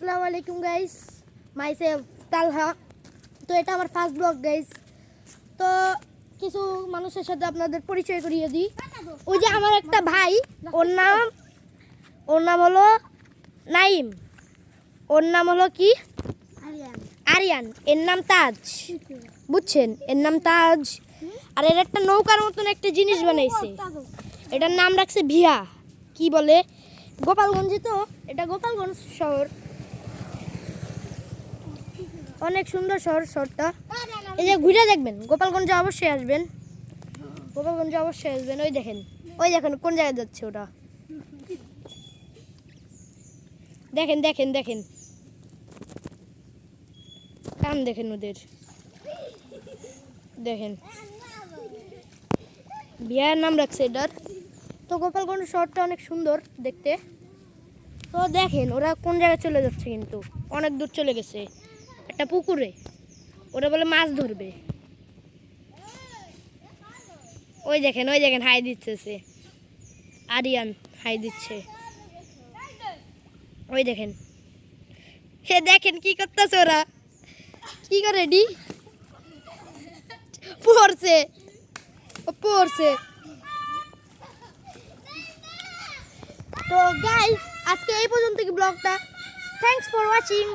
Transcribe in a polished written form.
আসসালামু আলাইকুম guys, myself তালহা। তো এটা আমার ফার্স্ট ব্লগ গাইস। তো কিছু মানুষের সাথে আপনাদের পরিচয় করিয়ে দিই। ওই যে আমার একটা ভাই, ওর নাম হলো নাইম। ওর নাম হলো কি? আরিয়ান। এর নাম তাজ, বুঝছেন? এর নাম তাজ। আর এর একটা নৌকার মতন একটা জিনিস বানাইছে, এটার নাম রাখছে ভিয়া। কি বলে? গোপালগঞ্জে। তো এটা গোপালগঞ্জ শহর, অনেক সুন্দর শহরটা। এই যে ঘুরে দেখবেন, গোপালগঞ্জে অবশ্যই আসবেন, গোপালগঞ্জে অবশ্যই আসবেন। ওই দেখেন কোন জায়গায় যাচ্ছে ওটা। দেখেন দেখেন দেখেন কান দেখেন ওদের, দেখেন বিয়ার নাম রাখছে এটার। তো গোপালগঞ্জ শহরটা অনেক সুন্দর দেখতে। তো দেখেন ওরা কোন জায়গায় চলে যাচ্ছে, কিন্তু অনেক দূর চলে গেছে একটা পুকুরে। ওরা বলে মাছ ধরবে। ওই দেখেন হাই দিচ্ছে, আরিয়ান হাই দিচ্ছে। ওই দেখেন, হে দেখেন কি করতেছে ওরা, কি করে ডি পড়ছে, পড়ছে। তো গাইস, আজকে এই পর্যন্ত কি ব্লগটা। Thanks for watching.